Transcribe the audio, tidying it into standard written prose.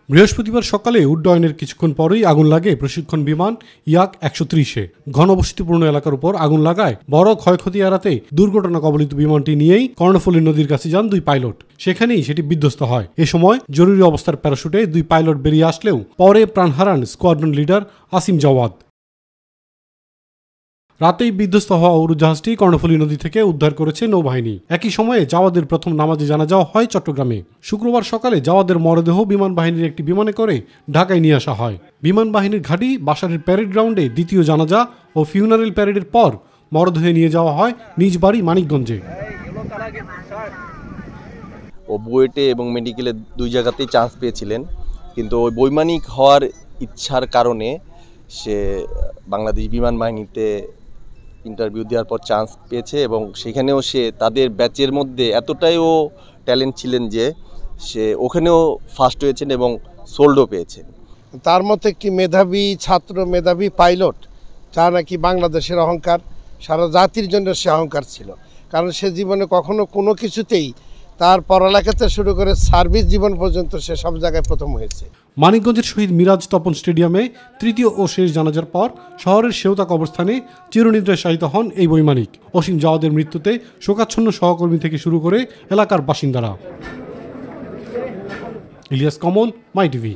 বৃহস্পতিবার সকালে উড্ডয়নের কিছুক্ষণ পরেই আগুন লাগে প্রশিক্ষণ বিমান ইয়াক ১৩০-এ। ঘনবসতিপূর্ণ এলাকার উপর আগুন লাগায় বড় ক্ষয়ক্ষতি এড়াতে দুর্ঘটনা কবলিত বিমানটি নিয়েই কর্ণফুলী নদীর কাছে যান দুই পাইলট। সেখানেই সেটি বিধ্বস্ত হয়। এ সময় জরুরি অবস্থার প্যারাশুটে দুই পাইলট বেরিয়ে আসলেও পরে প্রাণ হারান স্কোয়াড্রন লিডার আসিম জাওয়াদ। রাতেই বিধ্বস্ত হওয়া উড়োজাহাজটি কর্ণফুলী নদী থেকে উদ্ধার করেছে নৌবাহিনী। একই সময়ে জাওয়াদের প্রথম নামাজে জানাজা হয় চট্টগ্রামে। শুক্রবার সকালে জাওয়াদের মরদেহ বিমান বাহিনীর একটি বিমানে করে ঢাকায় নিয়ে আসা হয়। বিমান বাহিনীর ঘাঁটি বাসারের প্যারেড গ্রাউন্ডে দ্বিতীয় জানাজা ও ফিউনারেল প্যারেডের পর মরদেহ নিয়ে যাওয়া হয় নিজ বাড়ি মানিকগঞ্জে। ও বুয়েটে এবং মেডিকেলে দুই জায়গাতেই চান্স পেয়েছিলেন, কিন্তু ওই বৈমানিক হওয়ার ইচ্ছার কারণে সে বাংলাদেশ বিমান বাহিনীতে ইন্টারভিউ দেওয়ার পর চান্স পেয়েছে এবং সেখানেও সে তাদের ব্যাচের মধ্যে এতটাই ও ট্যালেন্ট ছিলেন যে সে ওখানেও ফার্স্ট হয়েছেন এবং সোল্ডও পেয়েছেন। তার মতো একটি মেধাবী ছাত্র, মেধাবী পাইলট, যা নাকি বাংলাদেশের অহংকার, সারা জাতির জন্য সে অহংকার ছিল। কারণ সে জীবনে কখনো কোনো কিছুতেই তার পড়ালেখাতে শুরু করে সার্ভিস জীবন পর্যন্ত সে সব জায়গায় প্রথম হয়েছে। মানিকগঞ্জের শহীদ মিরাজ তপন স্টেডিয়ামে তৃতীয় ও শেষ জানাজার পর শহরের সেওতা কবরস্থানে চিরনিদ্রায় শায়িত হন এই বৈমানিক। অসীম জাওয়াদের মৃত্যুতে শোকাচ্ছন্ন সহকর্মী থেকে শুরু করে এলাকার বাসিন্দারা। ইলিয়াস কমল, মাই টিভি।